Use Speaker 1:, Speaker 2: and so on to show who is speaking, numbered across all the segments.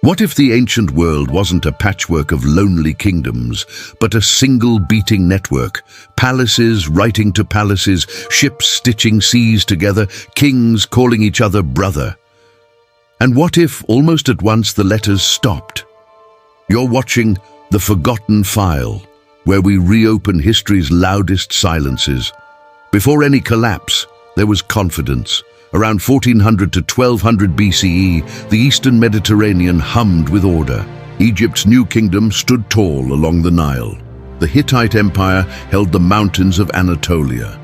Speaker 1: What if the ancient world wasn't a patchwork of lonely kingdoms, but a single beating network? Palaces writing to palaces, ships stitching seas together, kings calling each other brother. And what if, almost at once, the letters stopped? You're watching The Forgotten File, where we reopen history's loudest silences. Before any collapse, there was confidence. Around 1400 to 1200 BCE, the eastern Mediterranean hummed with order. Egypt's new kingdom stood tall along the Nile. The Hittite Empire held the mountains of Anatolia.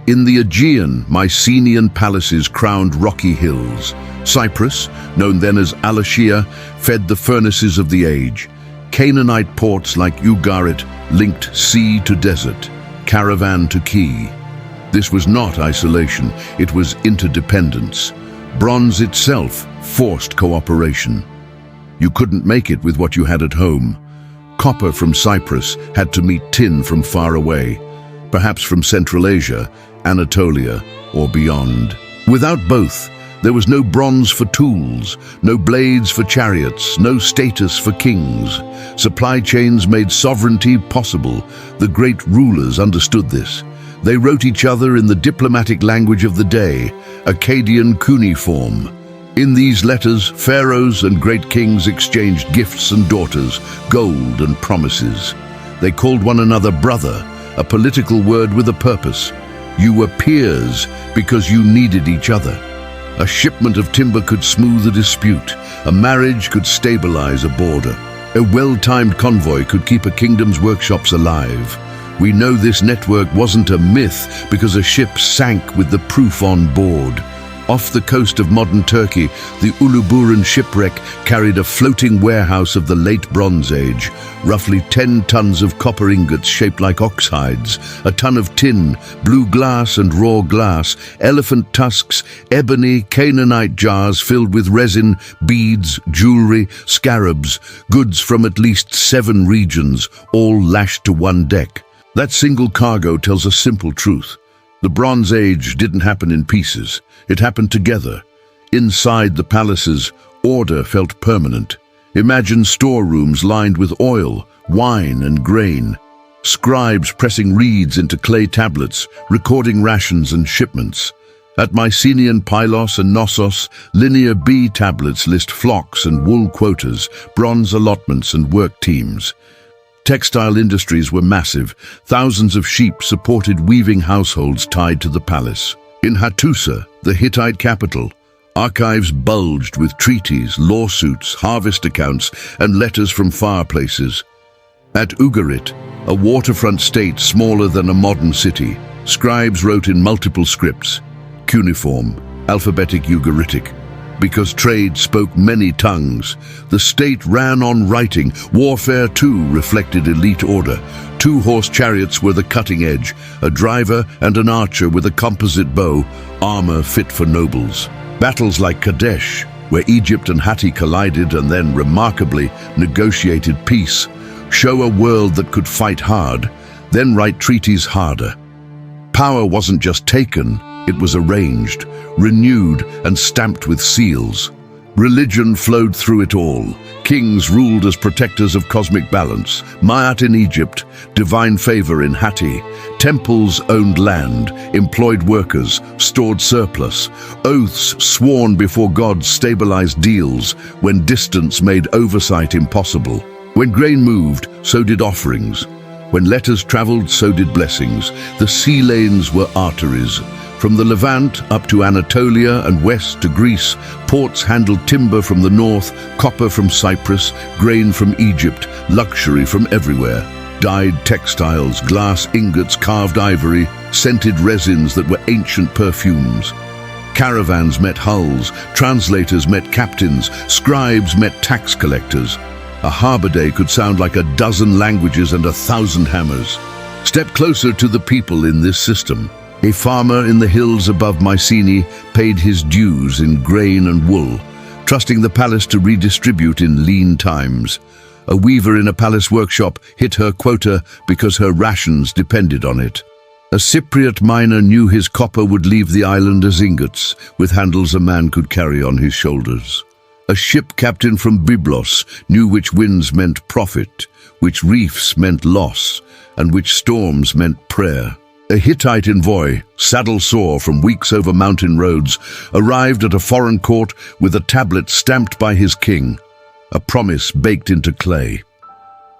Speaker 1: In the Aegean, Mycenaean palaces crowned rocky hills. Cyprus, known then as Alashiya, fed the furnaces of the age. Canaanite ports like Ugarit linked sea to desert, caravan to quay. This was not isolation, it was interdependence. Bronze itself forced cooperation. You couldn't make it with what you had at home. Copper from Cyprus had to meet tin from far away, perhaps from Central Asia, Anatolia, or beyond. Without both, there was no bronze for tools, no blades for chariots, no status for kings. Supply chains made sovereignty possible. The great rulers understood this. They wrote each other in the diplomatic language of the day, Akkadian cuneiform. In these letters, pharaohs and great kings exchanged gifts and daughters, gold and promises. They called one another brother, a political word with a purpose. You were peers because you needed each other. A shipment of timber could smooth a dispute. A marriage could stabilize a border. A well-timed convoy could keep a kingdom's workshops alive. We know this network wasn't a myth because a ship sank with the proof on board. Off the coast of modern Turkey, the Uluburun shipwreck carried a floating warehouse of the late Bronze Age, roughly 10 tons of copper ingots shaped like ox hides, a ton of tin, blue glass and raw glass, elephant tusks, ebony, Canaanite jars filled with resin, beads, jewelry, scarabs, goods from at least 7 regions, all lashed to one deck. That single cargo tells a simple truth. The Bronze Age didn't happen in pieces. It happened together. Inside the palaces, order felt permanent. Imagine storerooms lined with oil, wine and grain. Scribes pressing reeds into clay tablets, recording rations and shipments. At Mycenaean Pylos and Knossos, linear B tablets list flocks and wool quotas, bronze allotments and work teams. Textile industries were massive. Thousands of sheep supported weaving households tied to the palace. In Hattusa, the Hittite capital, archives bulged with treaties, lawsuits, harvest accounts, and letters from far places. At Ugarit, a waterfront state smaller than a modern city, scribes wrote in multiple scripts, cuneiform, alphabetic Ugaritic. Because trade spoke many tongues, the state ran on writing. Warfare too reflected elite order. 2-horse chariots were the cutting edge, a driver and an archer with a composite bow, armor fit for nobles. Battles like Kadesh, where Egypt and Hatti collided and then remarkably negotiated peace, show a world that could fight hard, then write treaties harder. Power wasn't just taken, it was arranged, renewed and stamped with seals. Religion flowed through it all. Kings ruled as protectors of cosmic balance. Ma'at in Egypt, divine favor in Hatti. Temples owned land, employed workers, stored surplus. Oaths sworn before gods stabilized deals when distance made oversight impossible. When grain moved, so did offerings. When letters traveled, so did blessings. The sea lanes were arteries. From the Levant up to Anatolia and west to Greece, ports handled timber from the north, copper from Cyprus, grain from Egypt, luxury from everywhere. Dyed textiles, glass ingots, carved ivory, scented resins that were ancient perfumes. Caravans met hulls, translators met captains, scribes met tax collectors. A harbor day could sound like a dozen languages and 1,000 hammers. Step closer to the people in this system. A farmer in the hills above Mycenae paid his dues in grain and wool, trusting the palace to redistribute in lean times. A weaver in a palace workshop hit her quota because her rations depended on it. A Cypriot miner knew his copper would leave the island as ingots, with handles a man could carry on his shoulders. A ship captain from Byblos knew which winds meant profit, which reefs meant loss, and which storms meant prayer. A Hittite envoy, saddle sore from weeks over mountain roads, arrived at a foreign court with a tablet stamped by his king, a promise baked into clay.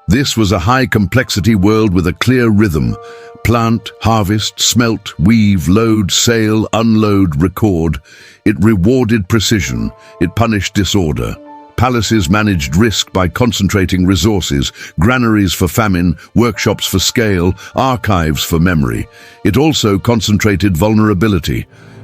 Speaker 1: This was a high-complexity world with a clear rhythm: plant, harvest, smelt, weave, load, sail, unload, record. It rewarded precision, it punished disorder. Palaces managed risk by concentrating resources: granaries for famine, workshops for scale, archives for memory. It also concentrated vulnerability.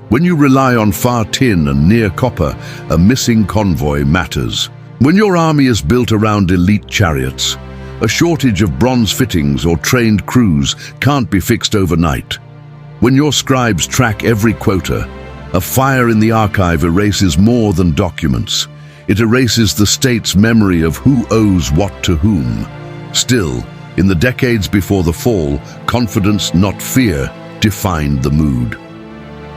Speaker 1: When you rely on far tin and near copper, a missing convoy matters. When your army is built around elite chariots, a shortage of bronze fittings or trained crews can't be fixed overnight. When your scribes track every quota, a fire in the archive erases more than documents. It erases the state's memory of who owes what to whom. Still, in the decades before the fall, confidence, not fear, defined the mood.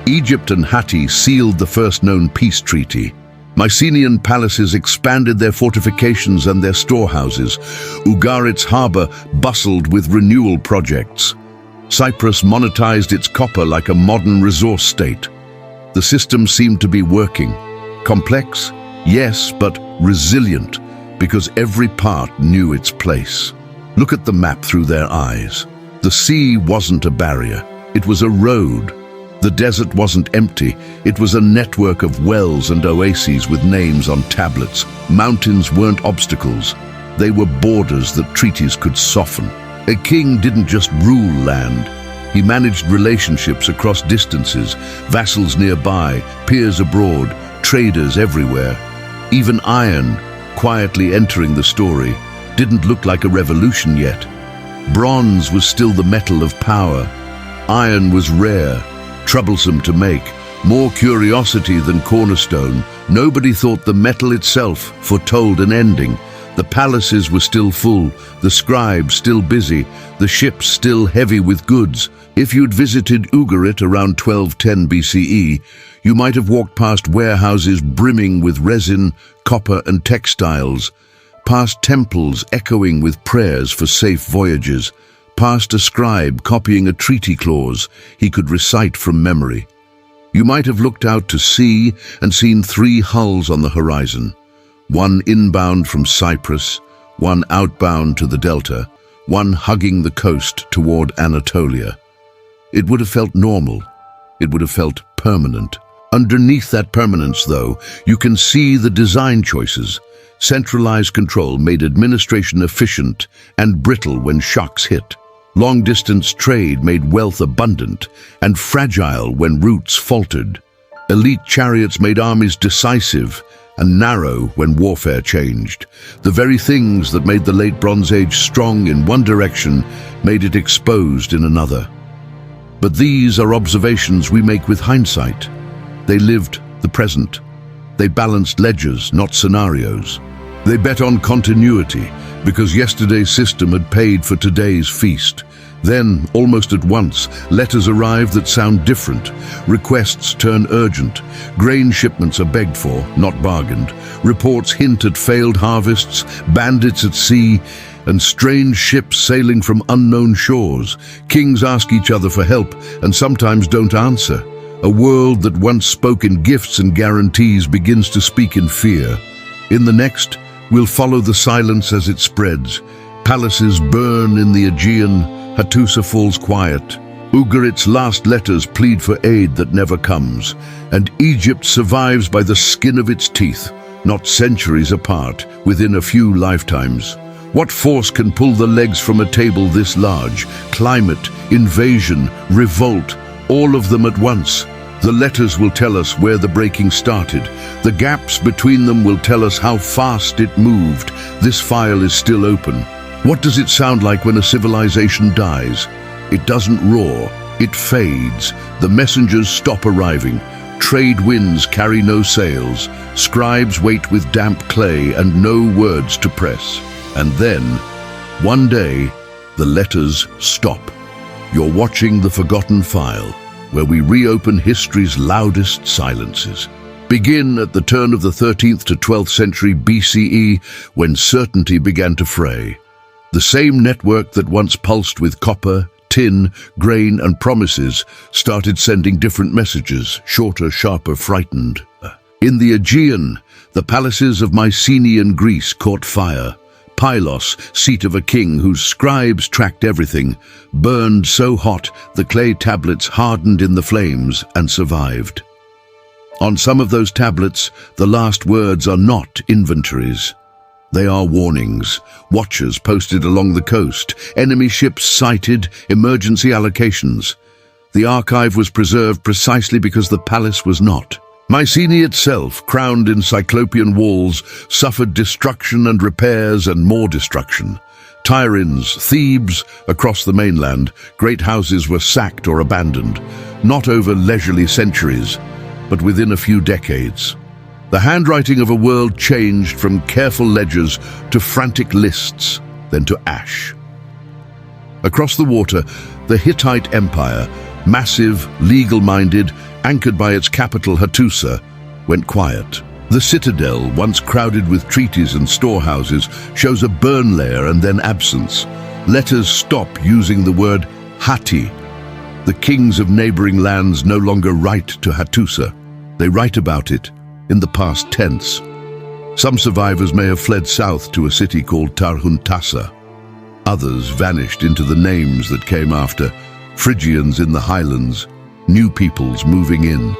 Speaker 1: Egypt and Hatti sealed the first known peace treaty. Mycenaean palaces expanded their fortifications and their storehouses. Ugarit's harbor bustled with renewal projects. Cyprus monetized its copper like a modern resource state. The system seemed to be working. Complex? Yes, but resilient, because every part knew its place. Look at the map through their eyes. The sea wasn't a barrier, it was a road. The desert wasn't empty, it was a network of wells and oases with names on tablets. Mountains weren't obstacles, they were borders that treaties could soften. A king didn't just rule land, he managed relationships across distances, vassals nearby, peers abroad, traders everywhere. Even iron, quietly entering the story, didn't look like a revolution yet. Bronze was still the metal of power. Iron was rare, troublesome to make, more curiosity than cornerstone. Nobody thought the metal itself foretold an ending. The palaces were still full, the scribes still busy, the ships still heavy with goods. If you'd visited Ugarit around 1210 BCE, you might have walked past warehouses brimming with resin, copper and textiles, past temples echoing with prayers for safe voyages, past a scribe copying a treaty clause he could recite from memory. You might have looked out to sea and seen 3 hulls on the horizon, one inbound from Cyprus, one outbound to the delta, one hugging the coast toward Anatolia. It would have felt normal. It would have felt permanent. Underneath that permanence, though, you can see the design choices. Centralized control made administration efficient and brittle when shocks hit. Long-distance trade made wealth abundant and fragile when routes faltered. Elite chariots made armies decisive and narrow when warfare changed. The very things that made the late Bronze Age strong in one direction made it exposed in another. But these are observations we make with hindsight. They lived the present. They balanced ledgers, not scenarios. They bet on continuity, because yesterday's system had paid for today's feast. Then, almost at once, letters arrive that sound different. Requests turn urgent. Grain shipments are begged for, not bargained. Reports hint at failed harvests, bandits at sea, and strange ships sailing from unknown shores. Kings ask each other for help, and sometimes don't answer. A world that once spoke in gifts and guarantees begins to speak in fear. In the next, we'll follow the silence as it spreads. Palaces burn in the Aegean, Hattusa falls quiet. Ugarit's last letters plead for aid that never comes. And Egypt survives by the skin of its teeth, not centuries apart, within a few lifetimes. What force can pull the legs from a table this large? Climate, invasion, revolt, all of them at once. The letters will tell us where the breaking started. The gaps between them will tell us how fast it moved. This file is still open. What does it sound like when a civilization dies? It doesn't roar, it fades. The messengers stop arriving. Trade winds carry no sails. Scribes wait with damp clay and no words to press. And then, one day, the letters stop. You're watching The Forgotten File, where we reopen history's loudest silences. begin at the turn of the 13th to 12th century BCE, when certainty began to fray. The same network that once pulsed with copper, tin, grain, and promises started sending different messages, shorter, sharper, frightened. In the Aegean, the palaces of Mycenaean Greece caught fire. Pylos, seat of a king whose scribes tracked everything, burned so hot the clay tablets hardened in the flames and survived. On some of those tablets, the last words are not inventories. They are warnings, watchers posted along the coast, enemy ships sighted, emergency allocations. The archive was preserved precisely because the palace was not. Mycenae itself, crowned in cyclopean walls, suffered destruction and repairs and more destruction. Tyrins, Thebes, across the mainland, great houses were sacked or abandoned, not over leisurely centuries, but within a few decades. The handwriting of a world changed from careful ledgers to frantic lists, then to ash. Across the water, the Hittite Empire, massive, legal-minded, anchored by its capital Hattusa, went quiet. The citadel, once crowded with treaties and storehouses, shows a burn layer and then absence. Letters stop using the word Hatti. The kings of neighboring lands no longer write to Hattusa. They write about it in the past tense. Some survivors may have fled south to a city called Tarhuntassa. Others vanished into the names that came after, Phrygians in the highlands, new peoples moving in.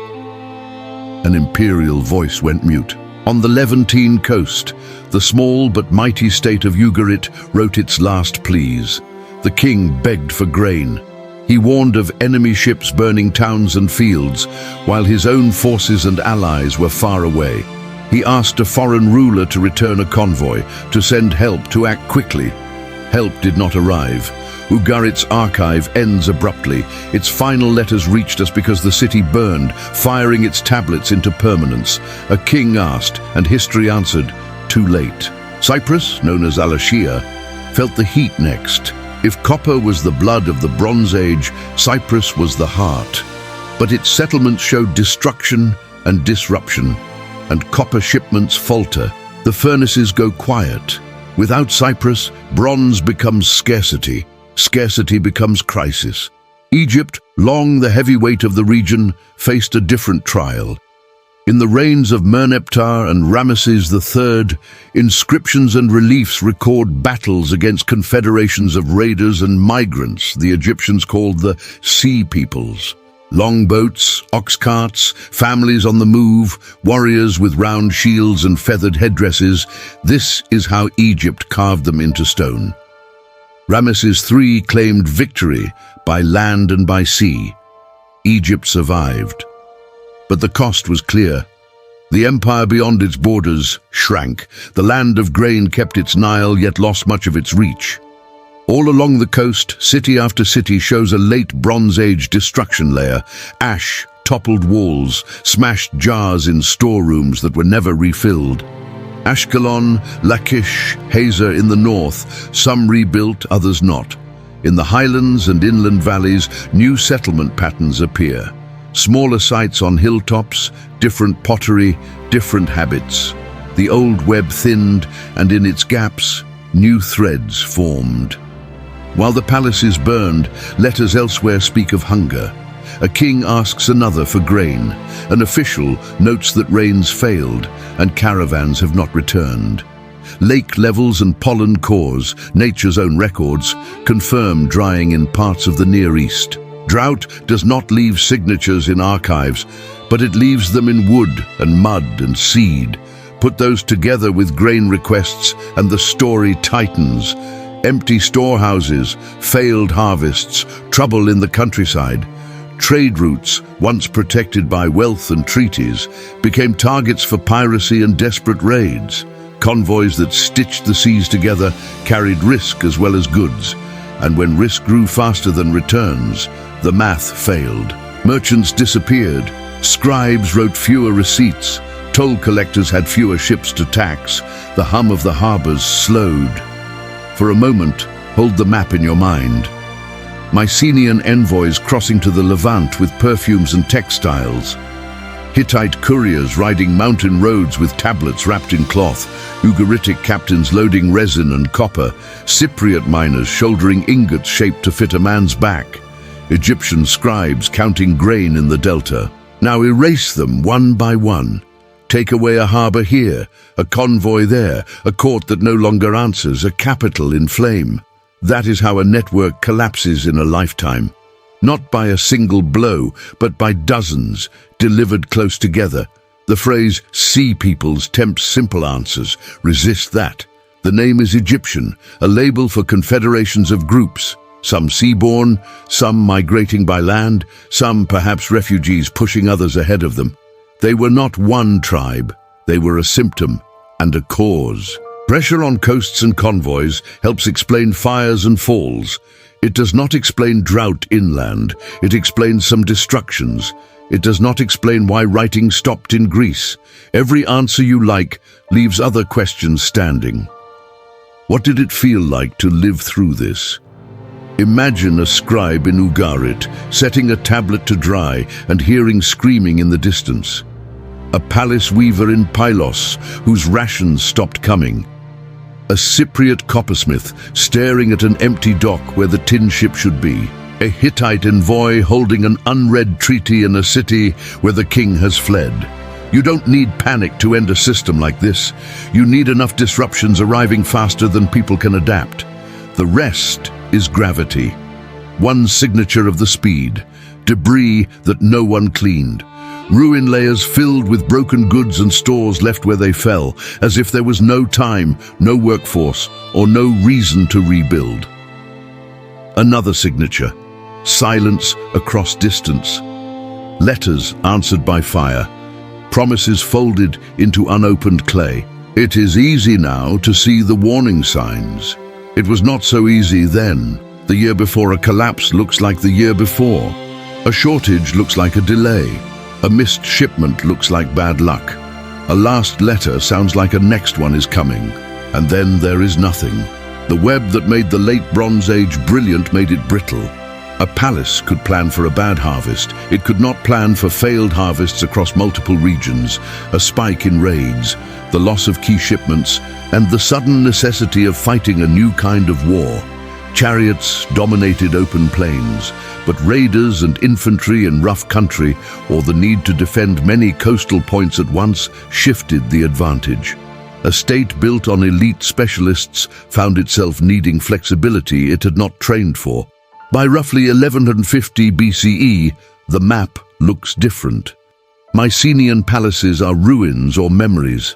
Speaker 1: An imperial voice went mute. On the Levantine coast, the small but mighty state of Ugarit wrote its last pleas. The king begged for grain. He warned of enemy ships burning towns and fields, while his own forces and allies were far away. He asked a foreign ruler to return a convoy, to send help, to act quickly. Help did not arrive. Ugarit's archive ends abruptly. Its final letters reached us because the city burned, firing its tablets into permanence. A king asked, and history answered, too late. Cyprus, known as Alaschia, felt the heat next. If copper was the blood of the Bronze Age, Cyprus was the heart. But its settlements showed destruction and disruption, and copper shipments falter. The furnaces go quiet. Without Cyprus, bronze becomes scarcity. Scarcity becomes crisis. Egypt, long the heavyweight of the region, faced a different trial. In the reigns of Merneptah and Ramesses III, inscriptions and reliefs record battles against confederations of raiders and migrants the Egyptians called the Sea Peoples. Longboats, ox carts, families on the move, warriors with round shields and feathered headdresses, this is how Egypt carved them into stone. Ramesses III claimed victory by land and by sea. Egypt survived. But the cost was clear. The empire beyond its borders shrank. The land of grain kept its Nile, yet lost much of its reach. All along the coast, city after city shows a late Bronze Age destruction layer. Ash, toppled walls, smashed jars in storerooms that were never refilled. Ashkelon, Lachish, Hazor in the north, some rebuilt, others not. In the highlands and inland valleys, new settlement patterns appear. Smaller sites on hilltops, different pottery, different habits. The old web thinned, and in its gaps, new threads formed. While the palaces burned, letters elsewhere speak of hunger. A king asks another for grain. An official notes that rains failed and caravans have not returned. Lake levels and pollen cores, nature's own records, confirm drying in parts of the Near East. Drought does not leave signatures in archives, but it leaves them in wood and mud and seed. Put those together with grain requests and the story tightens. Empty storehouses, failed harvests, trouble in the countryside. Trade routes, once protected by wealth and treaties, became targets for piracy and desperate raids. Convoys that stitched the seas together carried risk as well as goods, and when risk grew faster than returns, the math failed. Merchants disappeared, scribes wrote fewer receipts, toll collectors had fewer ships to tax, the hum of the harbors slowed. For a moment, hold the map in your mind. Mycenaean envoys crossing to the Levant with perfumes and textiles. Hittite couriers riding mountain roads with tablets wrapped in cloth, Ugaritic captains loading resin and copper, Cypriot miners shouldering ingots shaped to fit a man's back, Egyptian scribes counting grain in the delta. Now erase them one by one. Take away a harbour here, a convoy there, a court that no longer answers, a capital in flame. That is how a network collapses in a lifetime. Not by a single blow, but by dozens, delivered close together. The phrase, "sea peoples," tempts simple answers. Resist that. The name is Egyptian, a label for confederations of groups. Some seaborne, some migrating by land, some perhaps refugees pushing others ahead of them. They were not one tribe. They were a symptom and a cause. Pressure on coasts and convoys helps explain fires and falls. It does not explain drought inland. It explains some destructions. It does not explain why writing stopped in Greece. Every answer you like leaves other questions standing. What did it feel like to live through this? Imagine a scribe in Ugarit, setting a tablet to dry and hearing screaming in the distance. A palace weaver in Pylos, whose rations stopped coming. A Cypriot coppersmith staring at an empty dock where the tin ship should be. A Hittite envoy holding an unread treaty in a city where the king has fled. You don't need panic to end a system like this. You need enough disruptions arriving faster than people can adapt. The rest is gravity. One signature of the speed. Debris that no one cleaned. Ruin layers filled with broken goods and stores left where they fell, as if there was no time, no workforce, or no reason to rebuild. Another signature. Silence across distance. Letters answered by fire. Promises folded into unopened clay. It is easy now to see the warning signs. It was not so easy then. The year before a collapse looks like the year before. A shortage looks like a delay. A missed shipment looks like bad luck. A last letter sounds like a next one is coming. And then there is nothing. The web that made the late Bronze Age brilliant made it brittle. A palace could plan for a bad harvest. It could not plan for failed harvests across multiple regions, a spike in raids, the loss of key shipments, and the sudden necessity of fighting a new kind of war. Chariots dominated open plains, but raiders and infantry in rough country, or the need to defend many coastal points at once, shifted the advantage. A state built on elite specialists found itself needing flexibility it had not trained for. By roughly 1150 BCE, the map looks different. Mycenaean palaces are ruins or memories.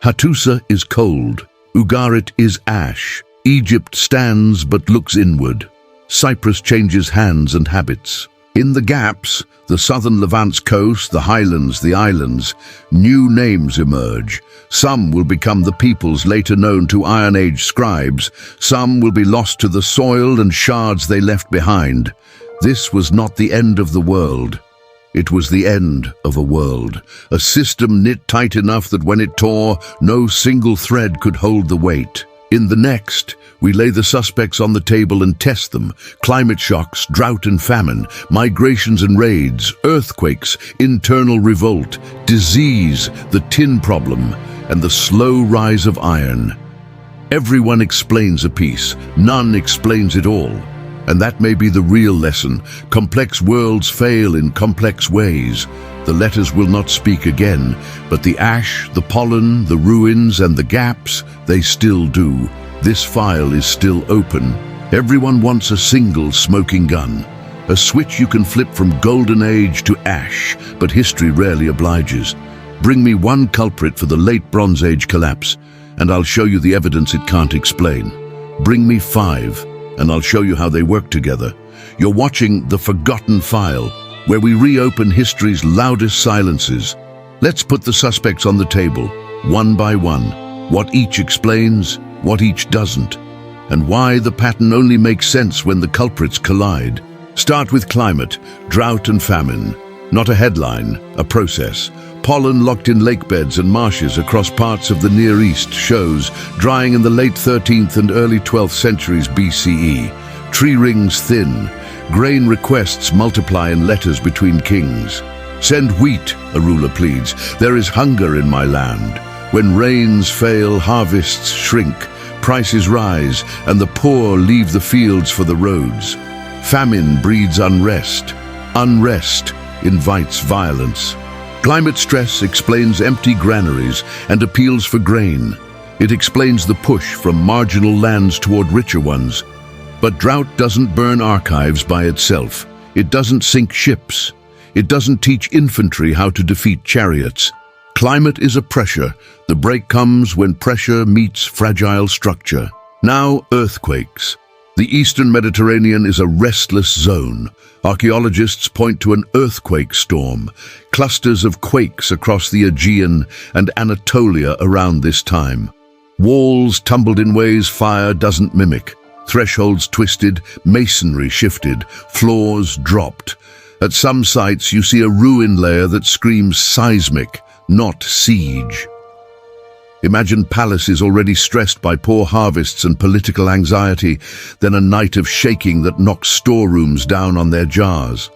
Speaker 1: Hattusa is cold. Ugarit is ash. Egypt stands but looks inward. Cyprus changes hands and habits. In the gaps, the southern Levant's coast, the highlands, the islands, new names emerge. Some will become the peoples later known to Iron Age scribes. Some will be lost to the soil and shards they left behind. This was not the end of the world. It was the end of a world, a system knit tight enough that when it tore, no single thread could hold the weight. In the next, we lay the suspects on the table and test them. Climate shocks, drought and famine, migrations and raids, earthquakes, internal revolt, disease, the tin problem, and the slow rise of iron. Everyone explains a piece, none explains it all. And that may be the real lesson. Complex worlds fail in complex ways. The letters will not speak again, but the ash, the pollen, the ruins, and the gaps, they still do. This file is still open. Everyone wants a single smoking gun. A switch you can flip from golden age to ash, but history rarely obliges. Bring me one culprit for the late Bronze Age collapse, and I'll show you the evidence it can't explain. Bring me 5, and I'll show you how they work together. You're watching The Forgotten File, where we reopen history's loudest silences. Let's put the suspects on the table, one by one. What each explains, what each doesn't, and why the pattern only makes sense when the culprits collide. Start with climate, drought and famine. Not a headline, a process. Pollen locked in lake beds and marshes across parts of the Near East shows drying in the late 13th and early 12th centuries BCE. Tree rings thin. Grain requests multiply in letters between kings. "Send wheat," a ruler pleads. "There is hunger in my land. When rains fail, harvests shrink, prices rise, and the poor leave the fields for the roads. Famine breeds unrest. Unrest invites violence." Climate stress explains empty granaries and appeals for grain. It explains the push from marginal lands toward richer ones. But drought doesn't burn archives by itself. It doesn't sink ships. It doesn't teach infantry how to defeat chariots. Climate is a pressure. The break comes when pressure meets fragile structure. Now, earthquakes. The eastern Mediterranean is a restless zone. Archaeologists point to an earthquake storm, clusters of quakes across the Aegean and Anatolia around this time. Walls tumbled in ways fire doesn't mimic. Thresholds twisted, masonry shifted, floors dropped. At some sites you see a ruin layer that screams seismic, not siege. Imagine palaces already stressed by poor harvests and political anxiety, then a night of shaking that knocks storerooms down on their jars.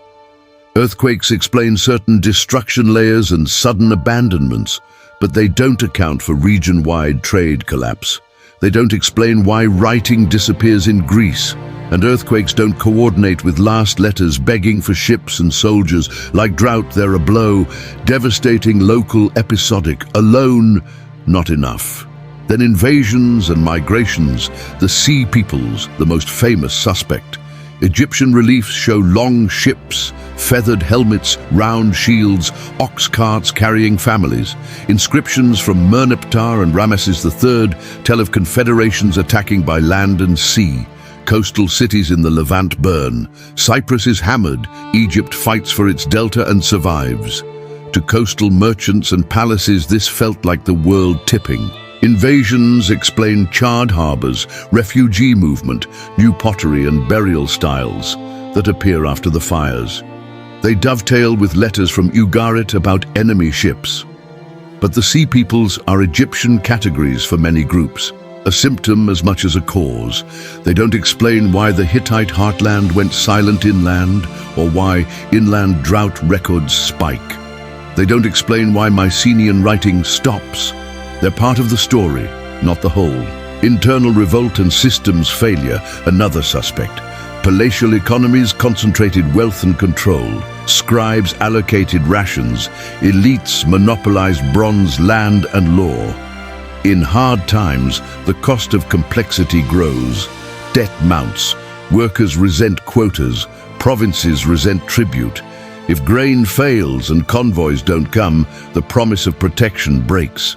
Speaker 1: Earthquakes explain certain destruction layers and sudden abandonments, but they don't account for region-wide trade collapse. They don't explain why writing disappears in Greece, and earthquakes don't coordinate with last letters begging for ships and soldiers. Like drought, they're a blow, devastating, local, episodic, alone, not enough. Then invasions and migrations, the sea peoples, the most famous suspect. Egyptian reliefs show long ships, feathered helmets, round shields, ox carts carrying families. Inscriptions from Merneptah and Ramesses III tell of confederations attacking by land and sea. Coastal cities in the Levant burn. Cyprus is hammered. Egypt fights for its delta and survives. To coastal merchants and palaces, this felt like the world tipping. Invasions explain charred harbors, refugee movement, new pottery and burial styles that appear after the fires. They dovetail with letters from Ugarit about enemy ships. But the sea peoples are Egyptian categories for many groups, a symptom as much as a cause. They don't explain why the Hittite heartland went silent inland, or why inland drought records spike. They don't explain why Mycenaean writing stops. They're part of the story, not the whole. Internal revolt and systems failure, another suspect. Palatial economies concentrated wealth and control. Scribes allocated rations. Elites monopolized bronze, land and law. In hard times, the cost of complexity grows. Debt mounts. Workers resent quotas. Provinces resent tribute. If grain fails and convoys don't come, the promise of protection breaks.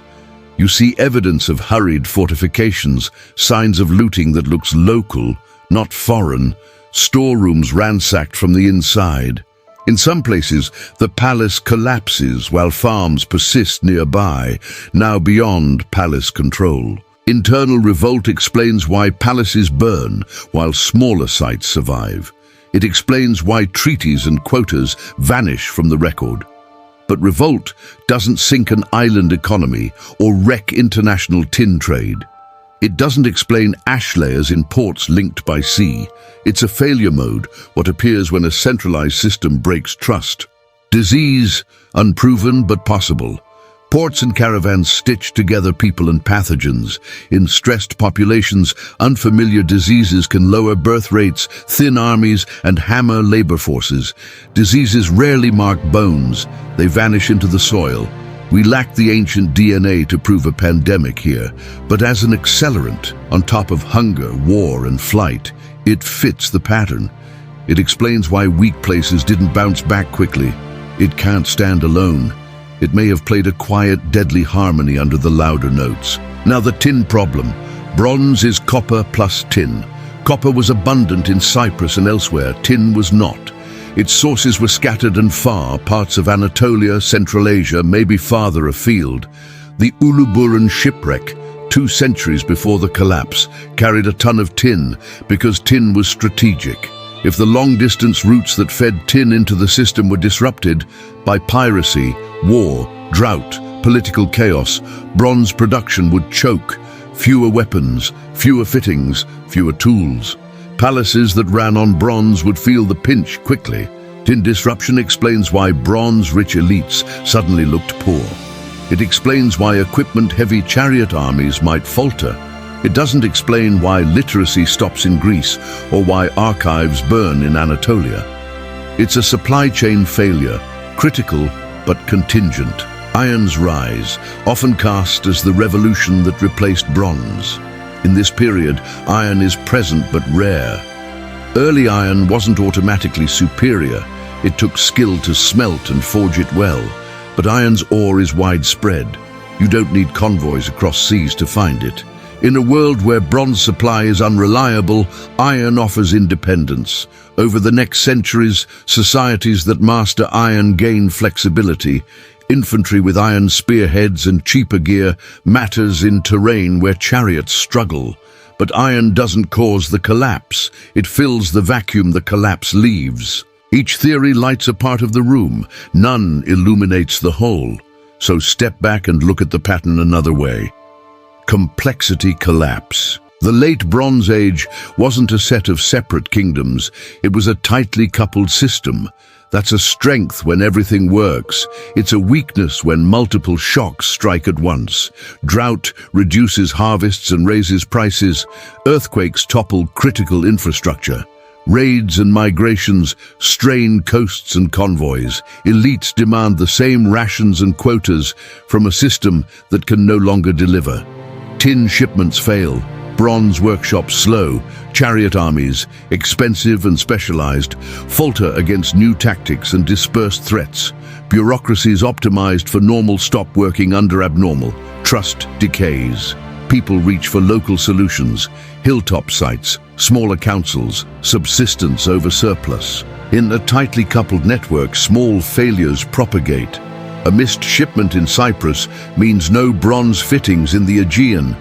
Speaker 1: You see evidence of hurried fortifications, signs of looting that looks local, not foreign, storerooms ransacked from the inside. In some places, the palace collapses while farms persist nearby, now beyond palace control. Internal revolt explains why palaces burn while smaller sites survive. It explains why treaties and quotas vanish from the record. But revolt doesn't sink an island economy or wreck international tin trade. It doesn't explain ash layers in ports linked by sea. It's a failure mode, what appears when a centralized system breaks trust. Disease, unproven but possible. Ports and caravans stitch together people and pathogens. In stressed populations, unfamiliar diseases can lower birth rates, thin armies, and hammer labor forces. Diseases rarely mark bones. They vanish into the soil. We lack the ancient DNA to prove a pandemic here, but as an accelerant, on top of hunger, war, and flight, it fits the pattern. It explains why weak places didn't bounce back quickly. It can't stand alone. It may have played a quiet, deadly harmony under the louder notes. Now the tin problem. Bronze is copper plus tin. Copper was abundant in Cyprus and elsewhere. Tin was not. Its sources were scattered and far, parts of Anatolia, Central Asia, maybe farther afield. The Uluburun shipwreck, 2 centuries before the collapse, carried a ton of tin because tin was strategic. If the long-distance routes that fed tin into the system were disrupted by piracy, war, drought, political chaos, bronze production would choke. Fewer weapons, fewer fittings, fewer tools. Palaces that ran on bronze would feel the pinch quickly. Tin disruption explains why bronze-rich elites suddenly looked poor. It explains why equipment-heavy chariot armies might falter. It doesn't explain why literacy stops in Greece or why archives burn in Anatolia. It's a supply chain failure, critical but contingent. Iron's rise, often cast as the revolution that replaced bronze. In this period, iron is present but rare. Early iron wasn't automatically superior. It took skill to smelt and forge it well. But iron's ore is widespread. You don't need convoys across seas to find it. In a world where bronze supply is unreliable, iron offers independence. Over the next centuries, societies that master iron gain flexibility. Infantry with iron spearheads and cheaper gear matters in terrain where chariots struggle. But iron doesn't cause the collapse. It fills the vacuum the collapse leaves. Each theory lights a part of the room. None illuminates the whole. So step back and look at the pattern another way. Complexity collapse. The late Bronze Age wasn't a set of separate kingdoms. It was a tightly coupled system. That's a strength when everything works. It's a weakness when multiple shocks strike at once. Drought reduces harvests and raises prices. Earthquakes topple critical infrastructure. Raids and migrations strain coasts and convoys. Elites demand the same rations and quotas from a system that can no longer deliver. Tin shipments fail. Bronze workshops slow. Chariot armies, expensive and specialized, falter against new tactics and dispersed threats. Bureaucracies optimized for normal stop working under abnormal. Trust decays. People reach for local solutions, hilltop sites, smaller councils, subsistence over surplus. In a tightly coupled network, small failures propagate. A missed shipment in Cyprus means no bronze fittings in the Aegean,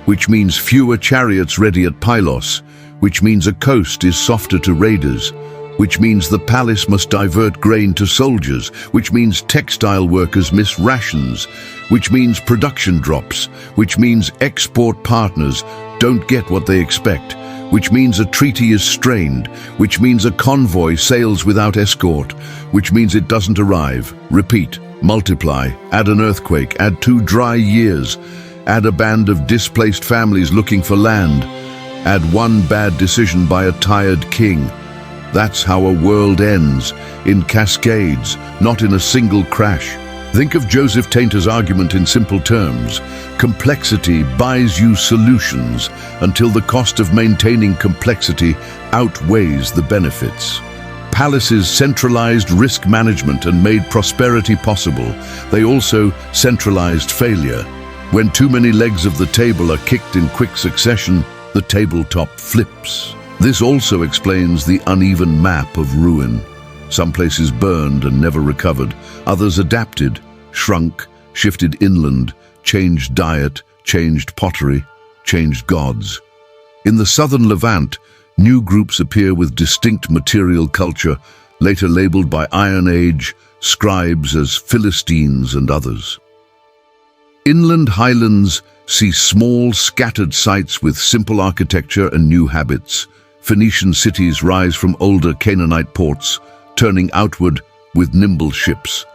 Speaker 1: which means fewer chariots ready at Pylos, which means a coast is softer to raiders, which means the palace must divert grain to soldiers, which means textile workers miss rations, which means production drops, which means export partners don't get what they expect, which means a treaty is strained, which means a convoy sails without escort, which means it doesn't arrive. Repeat, multiply, add an earthquake, add 2 dry years, add a band of displaced families looking for land, add 1 bad decision by a tired king. That's how a world ends, in cascades, not in a single crash. Think of Joseph Tainter's argument in simple terms. Complexity buys you solutions until the cost of maintaining complexity outweighs the benefits. Palaces centralized risk management and made prosperity possible. They also centralized failure. When too many legs of the table are kicked in quick succession, the tabletop flips. This also explains the uneven map of ruin. Some places burned and never recovered. Others adapted, shrunk, shifted inland, changed diet, changed pottery, changed gods. In the southern Levant, new groups appear with distinct material culture, later labeled by Iron Age scribes as Philistines and others. Inland highlands see small, scattered sites with simple architecture and new habits. Phoenician cities rise from older Canaanite ports, turning outward with nimble ships.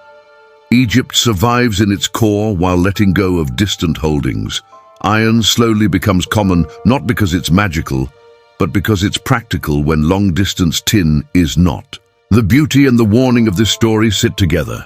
Speaker 1: Egypt survives in its core while letting go of distant holdings. Iron slowly becomes common not because it's magical, but because it's practical when long-distance tin is not. The beauty and the warning of this story sit together.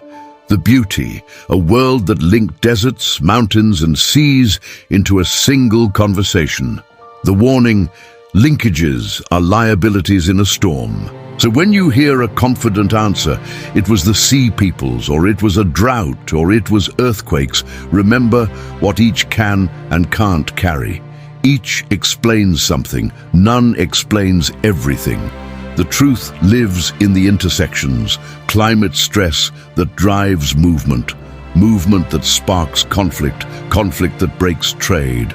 Speaker 1: The beauty, a world that linked deserts, mountains, and seas into a single conversation. The warning, linkages are liabilities in a storm. So when you hear a confident answer, it was the sea peoples, or it was a drought, or it was earthquakes, remember what each can and can't carry. Each explains something, none explains everything. The truth lives in the intersections, climate stress that drives movement, movement that sparks conflict, conflict that breaks trade,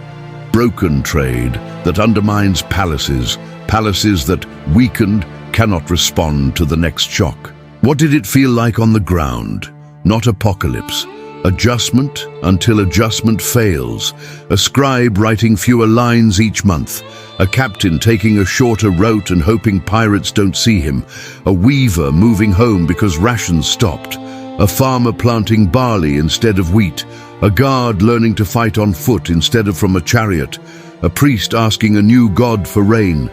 Speaker 1: broken trade that undermines palaces, palaces that, weakened, cannot respond to the next shock. What did it feel like on the ground? Not apocalypse, Adjustment until adjustment fails. A scribe writing fewer lines each month. A captain taking a shorter route and hoping pirates don't see him. A weaver moving home because rations stopped. A farmer planting barley instead of wheat. A guard learning to fight on foot instead of from a chariot. A priest asking a new god for rain.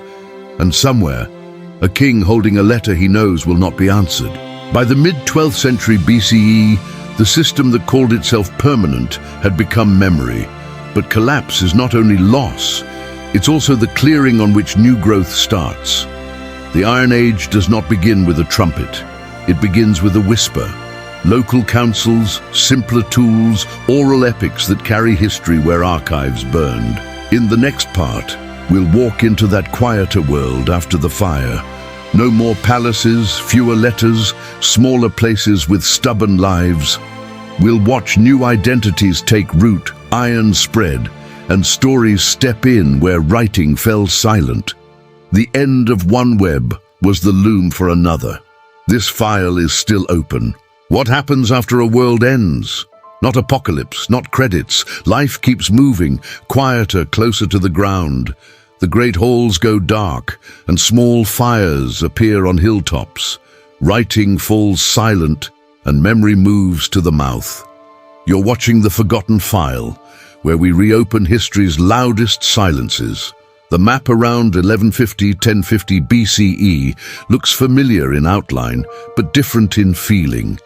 Speaker 1: And somewhere, a king holding a letter he knows will not be answered. By the mid-12th century BCE, the system that called itself permanent had become memory. But collapse is not only loss, it's also the clearing on which new growth starts. The Iron Age does not begin with a trumpet. It begins with a whisper. Local councils, simpler tools, oral epics that carry history where archives burned. In the next part, we'll walk into that quieter world after the fire. No more palaces, fewer letters, smaller places with stubborn lives. We'll watch new identities take root, iron spread, and stories step in where writing fell silent. The end of one web was the loom for another. This file is still open. What happens after a world ends? Not apocalypse, not credits. Life keeps moving, quieter, closer to the ground. The great halls go dark, and small fires appear on hilltops. Writing falls silent, and memory moves to the mouth. You're watching The Forgotten File, where we reopen history's loudest silences. The map around 1150-1050 BCE looks familiar in outline, but different in feeling.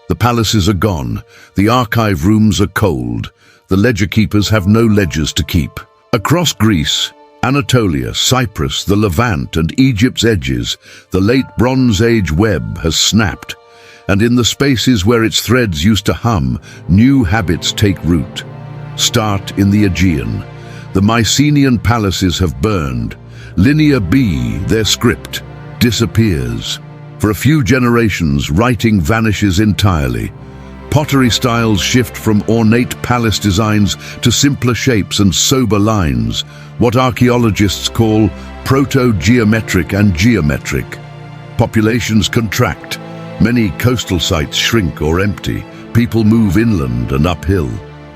Speaker 1: The palaces are gone, the archive rooms are cold, the ledger keepers have no ledgers to keep. Across Greece, Anatolia, Cyprus, the Levant, and Egypt's edges, the late Bronze Age web has snapped, and in the spaces where its threads used to hum, new habits take root. Start in the Aegean. The Mycenaean palaces have burned. Linear B, their script, disappears. For a few generations, writing vanishes entirely. Pottery styles shift from ornate palace designs to simpler shapes and sober lines, what archaeologists call proto-geometric and geometric. Populations contract. Many coastal sites shrink or empty. People move inland and uphill.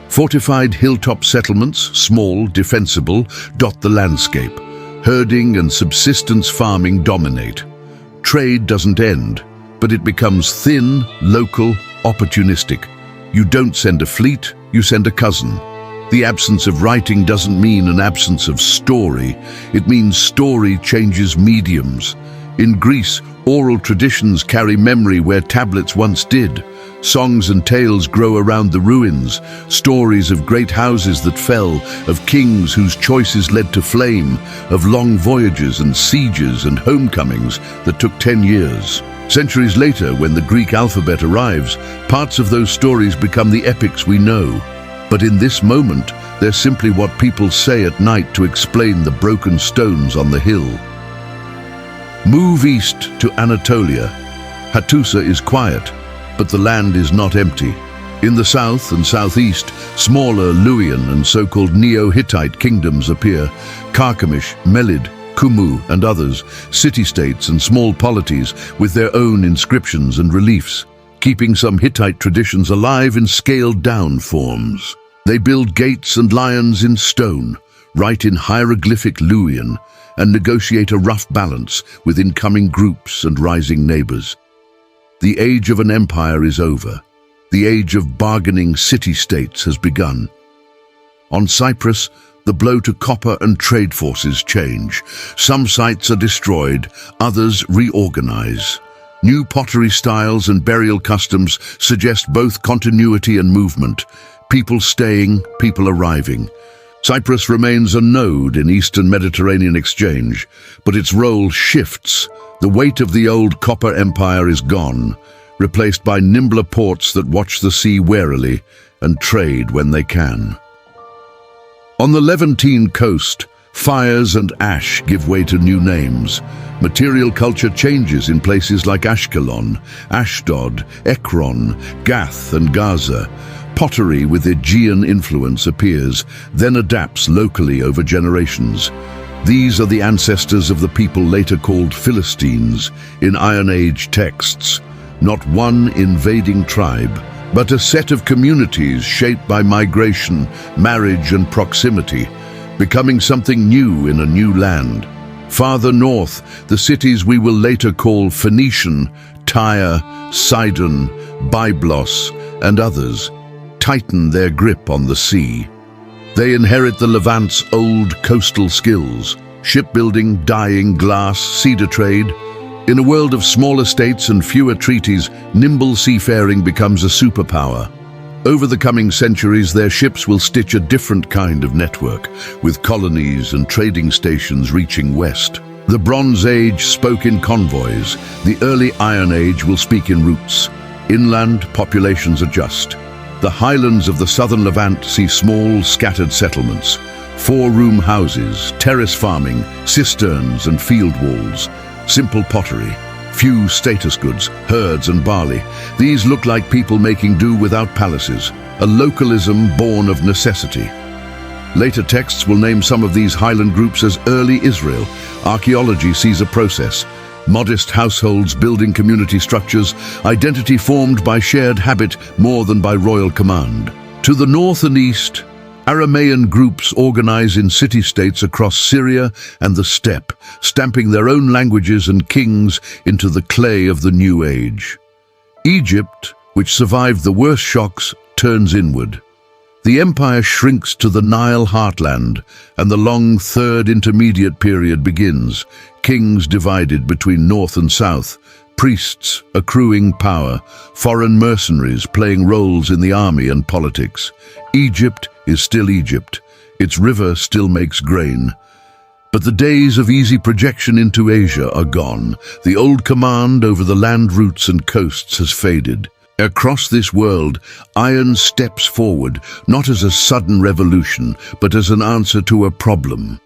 Speaker 1: Fortified hilltop settlements, small, defensible, dot the landscape. Herding and subsistence farming dominate. Trade doesn't end, but it becomes thin, local, opportunistic. You don't send a fleet, you send a cousin. The absence of writing doesn't mean an absence of story. It means story changes mediums. In Greece, oral traditions carry memory where tablets once did. Songs and tales grow around the ruins, stories of great houses that fell, of kings whose choices led to flame, of long voyages and sieges and homecomings that took 10 years. Centuries later, when the Greek alphabet arrives, parts of those stories become the epics we know. But in this moment, they're simply what people say at night to explain the broken stones on the hill. Move east to Anatolia. Hattusa is quiet, but the land is not empty. In the south and southeast, smaller Luwian and so-called Neo-Hittite kingdoms appear. Carchemish, Melid, Kumu and others, city-states and small polities with their own inscriptions and reliefs, keeping some Hittite traditions alive in scaled-down forms. They build gates and lions in stone, write in hieroglyphic Luwian, and negotiate a rough balance with incoming groups and rising neighbors. The age of an empire is over. The age of bargaining city-states has begun. On Cyprus, the blow to copper and trade forces change. Some sites are destroyed, others reorganize. New pottery styles and burial customs suggest both continuity and movement. People staying, people arriving. Cyprus remains a node in Eastern Mediterranean exchange, but its role shifts. The weight of the old copper empire is gone, replaced by nimbler ports that watch the sea warily and trade when they can. On the Levantine coast, fires and ash give way to new names. Material culture changes in places like Ashkelon, Ashdod, Ekron, Gath and Gaza. Pottery with Aegean influence appears, then adapts locally over generations. These are the ancestors of the people later called Philistines in Iron Age texts. Not one invading tribe, but a set of communities shaped by migration, marriage and proximity, becoming something new in a new land. Farther north, the cities we will later call Phoenician, Tyre, Sidon, Byblos, and others, tighten their grip on the sea. They inherit the Levant's old coastal skills: shipbuilding, dyeing, glass, cedar trade. In a world of smaller states and fewer treaties, nimble seafaring becomes a superpower. Over the coming centuries, their ships will stitch a different kind of network, with colonies and trading stations reaching west. The Bronze Age spoke in convoys. The early Iron Age will speak in routes. Inland, populations adjust. The highlands of the southern Levant see small, scattered settlements, four-room houses, terrace farming, cisterns and field walls, simple pottery, few status goods, herds and barley. These look like people making do without palaces, a localism born of necessity. Later texts will name some of these highland groups as early Israel. Archaeology sees a process: modest households building community structures, identity formed by shared habit more than by royal command. To the north and east, Aramaean groups organize in city-states across Syria and the steppe, stamping their own languages and kings into the clay of the New Age. Egypt, which survived the worst shocks, turns inward. The empire shrinks to the Nile heartland, and the long Third Intermediate Period begins, kings divided between north and south, priests accruing power, foreign mercenaries playing roles in the army and politics. Egypt is still Egypt. Its river still makes grain. But the days of easy projection into Asia are gone. The old command over the land routes and coasts has faded. Across this world, iron steps forward, not as a sudden revolution, but as an answer to a problem.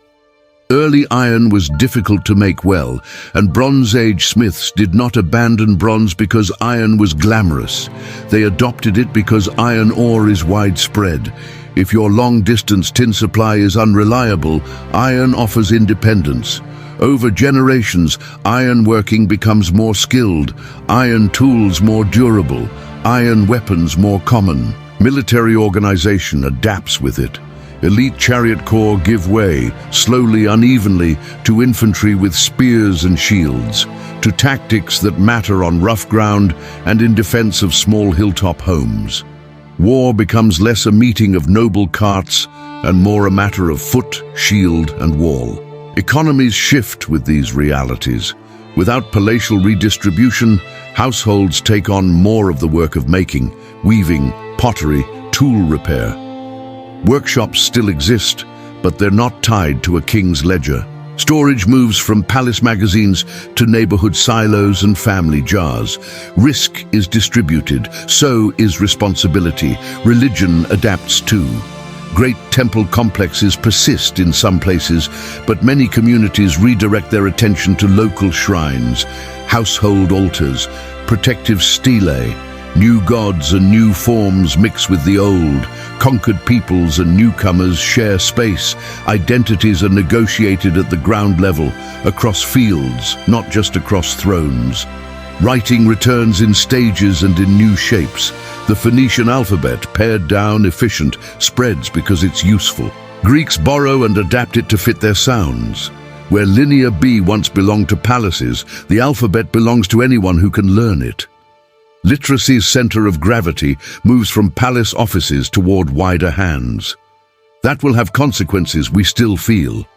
Speaker 1: Early iron was difficult to make well, and Bronze Age smiths did not abandon bronze because iron was glamorous. They adopted it because iron ore is widespread. If your long-distance tin supply is unreliable, iron offers independence. Over generations, iron working becomes more skilled, iron tools more durable, iron weapons more common. Military organization adapts with it. Elite chariot corps give way, slowly, unevenly, to infantry with spears and shields, to tactics that matter on rough ground and in defense of small hilltop homes. War becomes less a meeting of noble carts and more a matter of foot, shield, and wall. Economies shift with these realities. Without palatial redistribution, households take on more of the work of making, weaving, pottery, tool repair. Workshops still exist, but they're not tied to a king's ledger. Storage moves from palace magazines to neighborhood silos and family jars. Risk is distributed, so is responsibility. Religion adapts too. Great temple complexes persist in some places, but many communities redirect their attention to local shrines, household altars, protective stelae. New gods and new forms mix with the old. Conquered peoples and newcomers share space. Identities are negotiated at the ground level, across fields, not just across thrones. Writing returns in stages and in new shapes. The Phoenician alphabet, pared down, efficient, spreads because it's useful. Greeks borrow and adapt it to fit their sounds. Where Linear B once belonged to palaces, the alphabet belongs to anyone who can learn it. Literacy's center of gravity moves from palace offices toward wider hands. That will have consequences we still feel.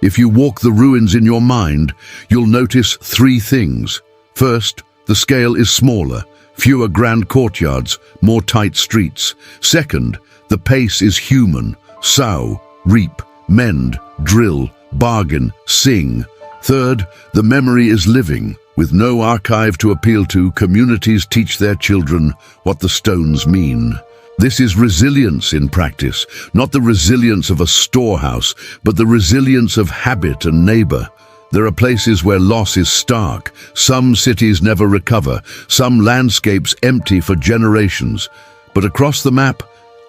Speaker 1: If you walk the ruins in your mind, you'll notice three things. First, the scale is smaller, fewer grand courtyards, more tight streets. Second, the pace is human. Sow, reap, mend, drill, bargain, sing. Third, the memory is living. With no archive to appeal to, communities teach their children what the stones mean. This is resilience in practice, not the resilience of a storehouse, but the resilience of habit and neighbor. There are places where loss is stark. Some cities never recover, some landscapes empty for generations. But across the map,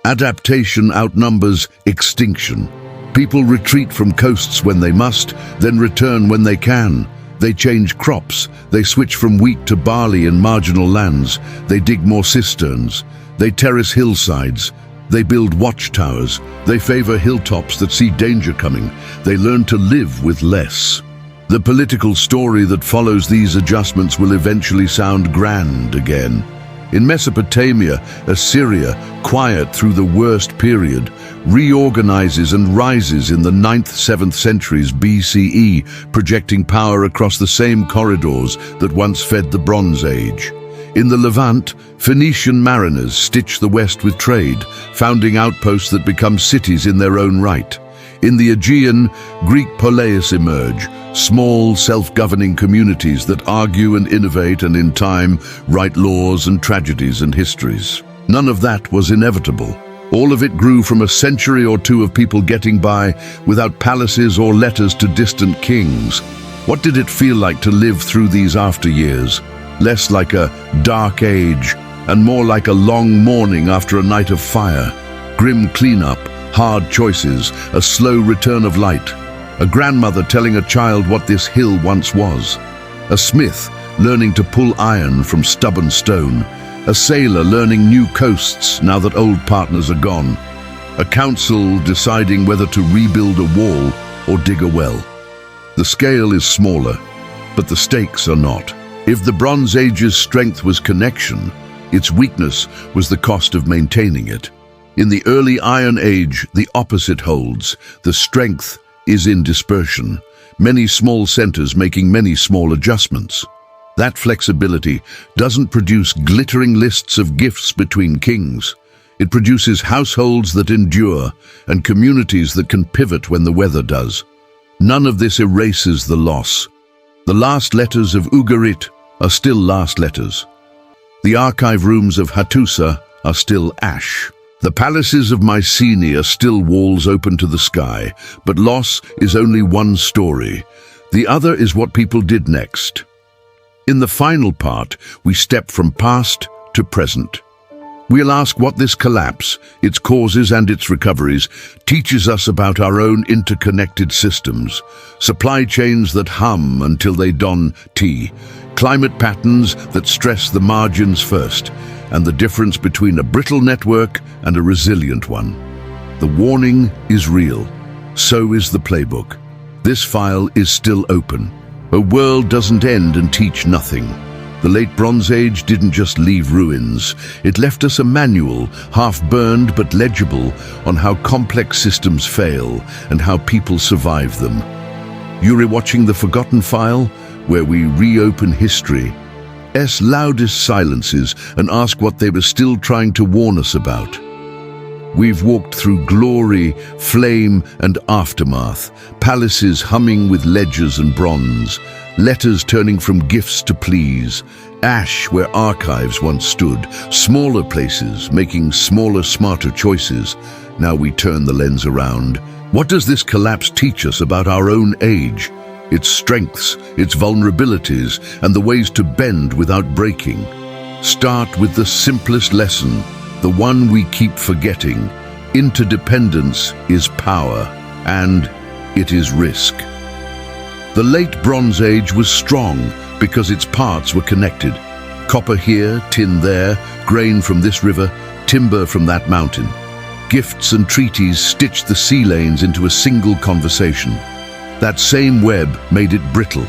Speaker 1: adaptation outnumbers extinction. People retreat from coasts when they must, then return when they can. They change crops, they switch from wheat to barley in marginal lands, they dig more cisterns, they terrace hillsides, they build watchtowers, they favor hilltops that see danger coming, they learn to live with less. The political story that follows these adjustments will eventually sound grand again. In Mesopotamia, Assyria, quiet through the worst period, reorganizes and rises in the 9th-7th centuries BCE, projecting power across the same corridors that once fed the Bronze Age. In the Levant, Phoenician mariners stitch the west with trade, founding outposts that become cities in their own right. In the Aegean, Greek poleis emerge, small, self-governing communities that argue and innovate and, in time, write laws and tragedies and histories. None of that was inevitable. All of it grew from a century or two of people getting by without palaces or letters to distant kings. What did it feel like to live through these after years? Less like a dark age and more like a long morning after a night of fire. Grim cleanup, hard choices, a slow return of light. A grandmother telling a child what this hill once was. A smith learning to pull iron from stubborn stone. A sailor learning new coasts now that old partners are gone. A council deciding whether to rebuild a wall or dig a well. The scale is smaller, but the stakes are not. If the Bronze Age's strength was connection, its weakness was the cost of maintaining it. In the early Iron Age, the opposite holds. The strength is in dispersion, many small centers making many small adjustments. That flexibility doesn't produce glittering lists of gifts between kings. It produces households that endure and communities that can pivot when the weather does. None of this erases the loss. The last letters of Ugarit are still last letters. The archive rooms of Hattusa are still ash. The palaces of Mycenae are still walls open to the sky, but loss is only one story. The other is what people did next. In the final part, we step from past to present. We'll ask what this collapse, its causes and its recoveries, teaches us about our own interconnected systems, supply chains that hum until they don tea, climate patterns that stress the margins first, and the difference between a brittle network and a resilient one. The warning is real. So is the playbook. This file is still open. A world doesn't end and teach nothing. The late Bronze Age didn't just leave ruins. It left us a manual, half-burned but legible, on how complex systems fail and how people survive them. You're rewatching The Forgotten File, where we reopen history's loudest silences and ask what they were still trying to warn us about. We've walked through glory, flame, and aftermath, palaces humming with ledgers and bronze, letters turning from gifts to pleas, ash where archives once stood, smaller places making smaller, smarter choices. Now we turn the lens around. What does this collapse teach us about our own age? Its strengths, its vulnerabilities, and the ways to bend without breaking. Start with the simplest lesson, the one we keep forgetting. Interdependence is power, and it is risk. The late Bronze Age was strong because its parts were connected. Copper here, tin there, grain from this river, timber from that mountain. Gifts and treaties stitched the sea lanes into a single conversation. That same web made it brittle.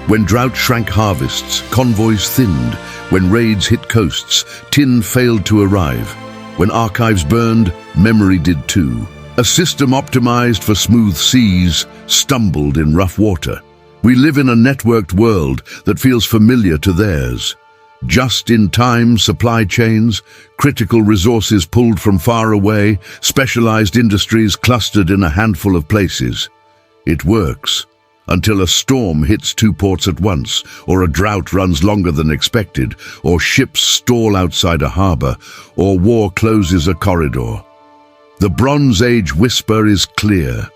Speaker 1: When drought shrank harvests, convoys thinned. When raids hit coasts, tin failed to arrive. When archives burned, memory did too. A system optimized for smooth seas stumbled in rough water. We live in a networked world that feels familiar to theirs. Just-in-time supply chains, critical resources pulled from far away, specialized industries clustered in a handful of places. It works, until a storm hits two ports at once, or a drought runs longer than expected, or ships stall outside a harbor, or war closes a corridor. The Bronze Age whisper is clear.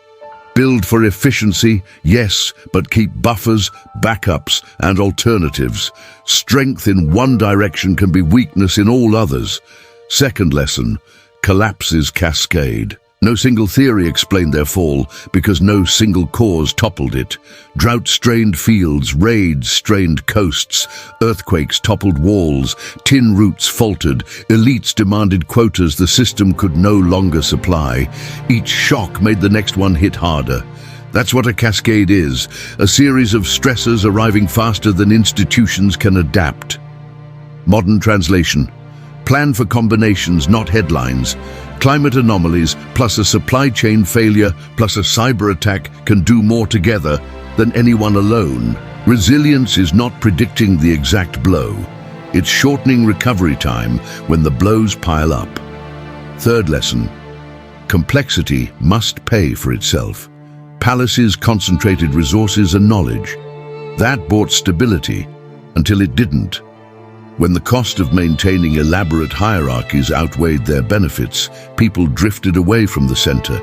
Speaker 1: Build for efficiency, yes, but keep buffers, backups, and alternatives. Strength in one direction can be weakness in all others. Second lesson, collapses cascade. No single theory explained their fall because no single cause toppled it. Drought-strained fields, raids strained coasts, earthquakes toppled walls, tin routes faltered, elites demanded quotas the system could no longer supply. Each shock made the next one hit harder. That's what a cascade is, a series of stressors arriving faster than institutions can adapt. Modern translation. Plan for combinations, not headlines. Climate anomalies plus a supply chain failure plus a cyber attack can do more together than anyone alone. Resilience is not predicting the exact blow. It's shortening recovery time when the blows pile up. Third lesson. Complexity must pay for itself. Palaces concentrated resources and knowledge. That brought stability until it didn't. When the cost of maintaining elaborate hierarchies outweighed their benefits, people drifted away from the center.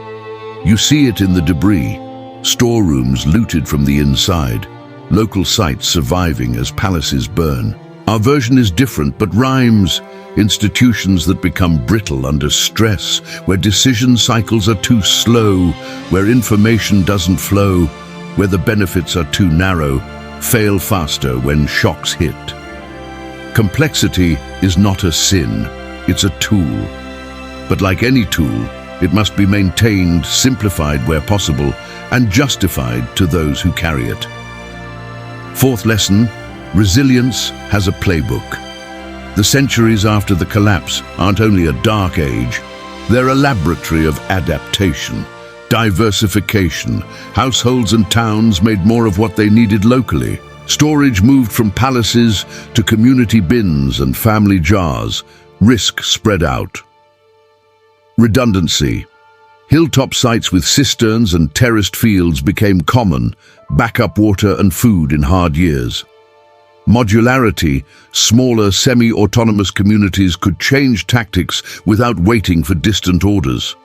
Speaker 1: You see it in the debris, storerooms looted from the inside, local sites surviving as palaces burn. Our version is different, but rhymes. Institutions that become brittle under stress, where decision cycles are too slow, where information doesn't flow, where the benefits are too narrow, fail faster when shocks hit. Complexity is not a sin, it's a tool. But like any tool, it must be maintained, simplified where possible, and justified to those who carry it. Fourth lesson, resilience has a playbook. The centuries after the collapse aren't only a dark age, they're a laboratory of adaptation, diversification. Households and towns made more of what they needed locally. Storage moved from palaces to community bins and family jars. Risk spread out. Redundancy. Hilltop sites with cisterns and terraced fields became common, backup water and food in hard years. Modularity. Smaller, semi-autonomous communities could change tactics without waiting for distant orders.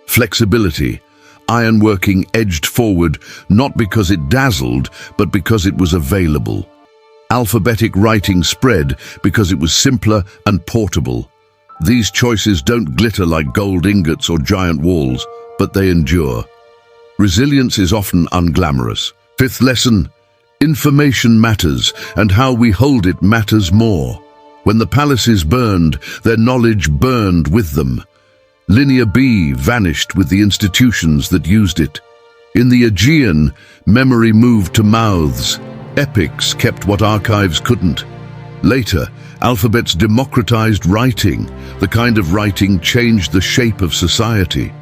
Speaker 1: Flexibility. Ironworking edged forward, not because it dazzled, but because it was available. Alphabetic writing spread because it was simpler and portable. These choices don't glitter like gold ingots or giant walls, but they endure. Resilience is often unglamorous. Fifth lesson, information matters, and how we hold it matters more. When the palaces burned, their knowledge burned with them. Linear B vanished with the institutions that used it. In the Aegean, memory moved to mouths. Epics kept what archives couldn't. Later, alphabets democratized writing. The kind of writing changed the shape of society.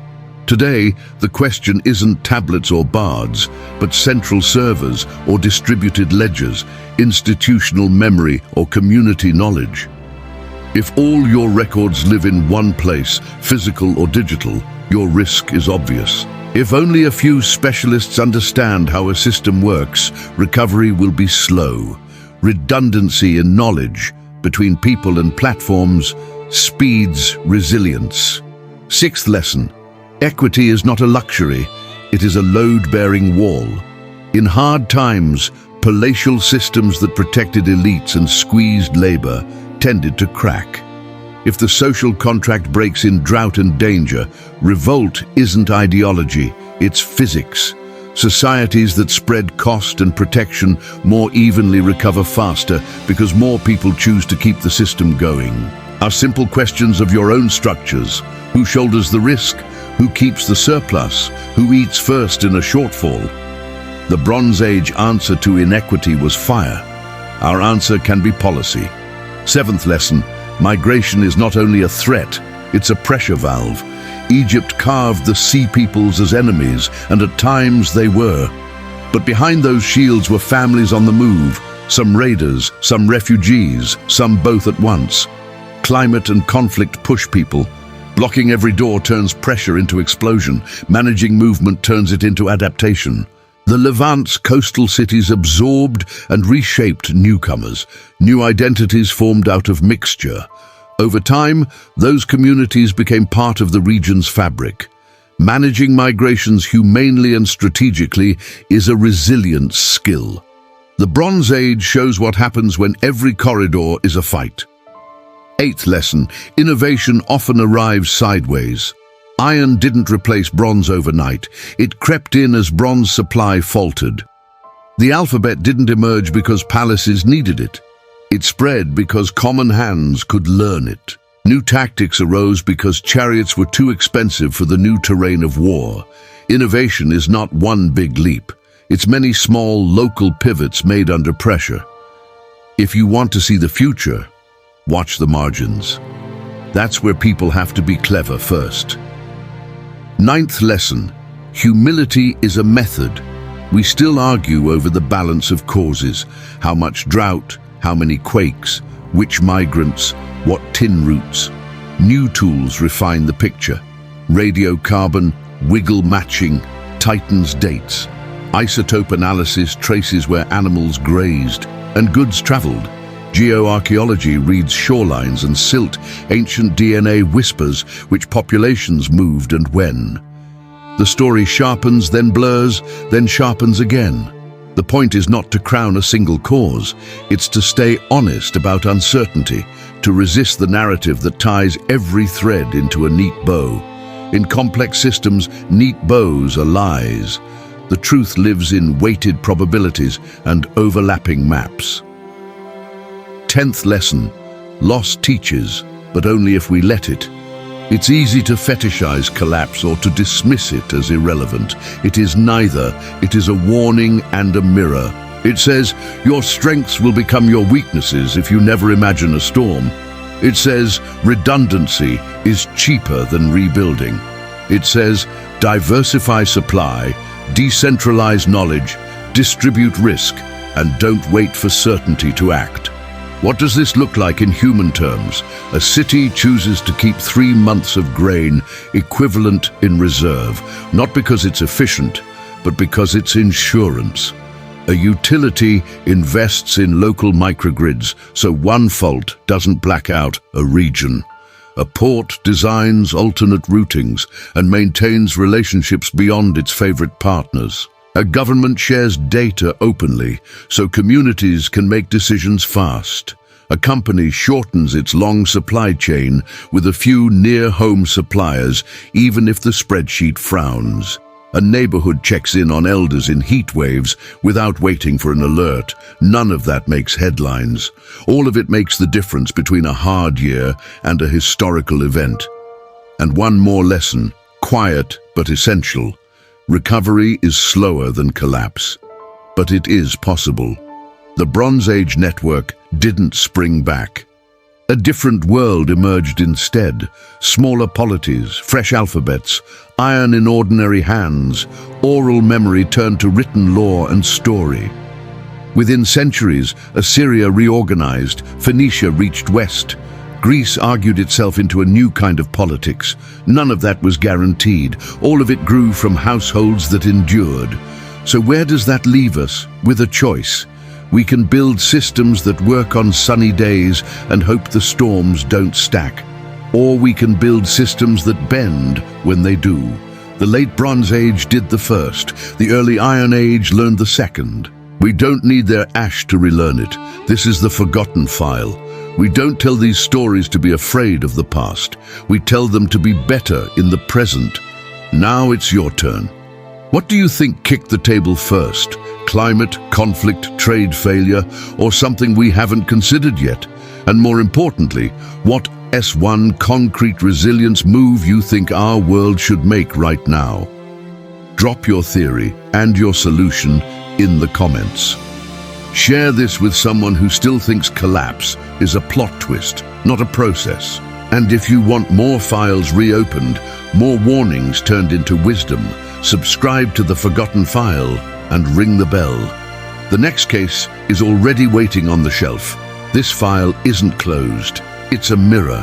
Speaker 1: Today, the question isn't tablets or bards, but central servers or distributed ledgers, institutional memory or community knowledge. If all your records live in one place, physical or digital, your risk is obvious. If only a few specialists understand how a system works, recovery will be slow. Redundancy in knowledge between people and platforms speeds resilience. Sixth lesson, equity is not a luxury, it is a load-bearing wall. In hard times, palatial systems that protected elites and squeezed labor tended to crack. If the social contract breaks in drought and danger, revolt isn't ideology, it's physics. Societies that spread cost and protection more evenly recover faster because more people choose to keep the system going. Are simple questions of your own structures. Who shoulders the risk? Who keeps the surplus? Who eats first in a shortfall? The Bronze Age answer to inequity was fire. Our answer can be policy. Seventh lesson, migration is not only a threat, it's a pressure valve. Egypt carved the sea peoples as enemies, and at times they were. But behind those shields were families on the move, some raiders, some refugees, some both at once. Climate and conflict push people. Blocking every door turns pressure into explosion. Managing movement turns it into adaptation. The Levant's coastal cities absorbed and reshaped newcomers. New identities formed out of mixture. Over time, those communities became part of the region's fabric. Managing migrations humanely and strategically is a resilient skill. The Bronze Age shows what happens when every corridor is a fight. Eighth lesson, innovation often arrives sideways. Iron didn't replace bronze overnight. It crept in as bronze supply faltered. The alphabet didn't emerge because palaces needed it. It spread because common hands could learn it. New tactics arose because chariots were too expensive for the new terrain of war. Innovation is not one big leap. It's many small, local pivots made under pressure. If you want to see the future, watch the margins. That's where people have to be clever first. Ninth lesson: humility is a method. We still argue over the balance of causes. How much drought, how many quakes, which migrants, what tin roots. New tools refine the picture. Radiocarbon, wiggle matching, tightens dates. Isotope analysis traces where animals grazed and goods traveled. Geoarchaeology reads shorelines and silt. Ancient DNA whispers which populations moved and when. The story sharpens, then blurs, then sharpens again. The point is not to crown a single cause. It's to stay honest about uncertainty, to resist the narrative that ties every thread into a neat bow. In complex systems, neat bows are lies. The truth lives in weighted probabilities and overlapping maps. 10th lesson: loss teaches, but only if we let it. It's easy to fetishize collapse or to dismiss it as irrelevant. It is neither. It is a warning and a mirror. It says, your strengths will become your weaknesses if you never imagine a storm. It says, redundancy is cheaper than rebuilding. It says, diversify supply, decentralize knowledge, distribute risk, and don't wait for certainty to act. What does this look like in human terms? A city chooses to keep 3 months of grain equivalent in reserve, not because it's efficient, but because it's insurance. A utility invests in local microgrids so one fault doesn't black out a region. A port designs alternate routings and maintains relationships beyond its favorite partners. A government shares data openly so communities can make decisions fast. A company shortens its long supply chain with a few near-home suppliers, even if the spreadsheet frowns. A neighborhood checks in on elders in heat waves without waiting for an alert. None of that makes headlines. All of it makes the difference between a hard year and a historical event. And one more lesson, quiet but essential. Recovery is slower than collapse, but it is possible. The Bronze Age network didn't spring back. A different world emerged instead. Smaller polities, fresh alphabets, iron in ordinary hands, oral memory turned to written law and story. Within centuries, Assyria reorganized, Phoenicia reached west. Greece argued itself into a new kind of politics. None of that was guaranteed. All of it grew from households that endured. So where does that leave us? With a choice. We can build systems that work on sunny days and hope the storms don't stack. Or we can build systems that bend when they do. The late Bronze Age did the first. The early Iron Age learned the second. We don't need their ash to relearn it. This is the forgotten file. We don't tell these stories to be afraid of the past. We tell them to be better in the present. Now it's your turn. What do you think kicked the table first? Climate, conflict, trade failure, or something we haven't considered yet? And more importantly, what S1 concrete resilience move you think our world should make right now? Drop your theory and your solution in the comments. Share this with someone who still thinks collapse is a plot twist, not a process. And if you want more files reopened, more warnings turned into wisdom, subscribe to The Forgotten File and ring the bell. The next case is already waiting on the shelf. This file isn't closed. It's a mirror.